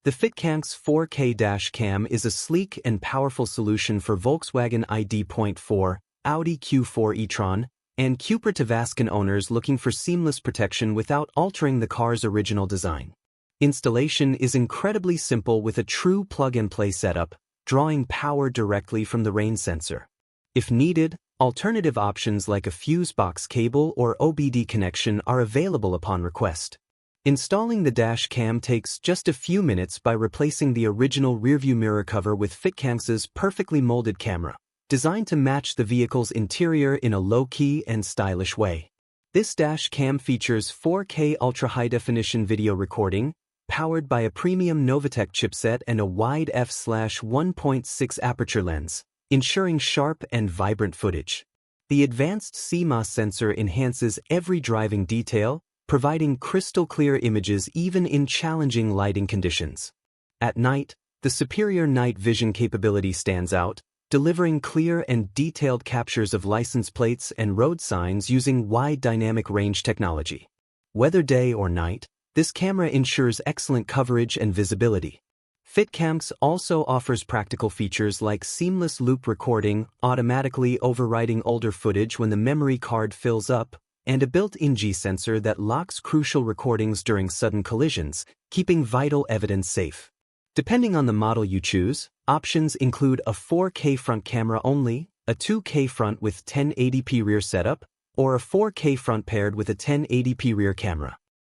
The Fitcamx 4K dash cam is a sleek and powerful solution for Volkswagen ID.4, Audi Q4 e-tron, and Cupra Tavascan owners looking for seamless protection without altering the car's original design. Installation is incredibly simple with a true plug-and-play setup, drawing power directly from the rain sensor. If needed, alternative options like a fuse box cable or OBD connection are available upon request. Installing the dash cam takes just a few minutes by replacing the original rearview mirror cover with Fitcamx's perfectly molded camera, designed to match the vehicle's interior in a low-key and stylish way. This dash cam features 4K ultra-high-definition video recording, powered by a premium Novatek chipset and a wide f/1.6 aperture lens, ensuring sharp and vibrant footage. The advanced CMOS sensor enhances every driving detail, providing crystal-clear images even in challenging lighting conditions. At night, the superior night vision capability stands out, delivering clear and detailed captures of license plates and road signs using wide dynamic range technology. Whether day or night, this camera ensures excellent coverage and visibility. Fitcamx also offers practical features like seamless loop recording, automatically overwriting older footage when the memory card fills up, and a built-in G-sensor that locks crucial recordings during sudden collisions, keeping vital evidence safe. Depending on the model you choose, options include a 4K front camera only, a 2K front with 1080p rear setup, or a 4K front paired with a 1080p rear camera.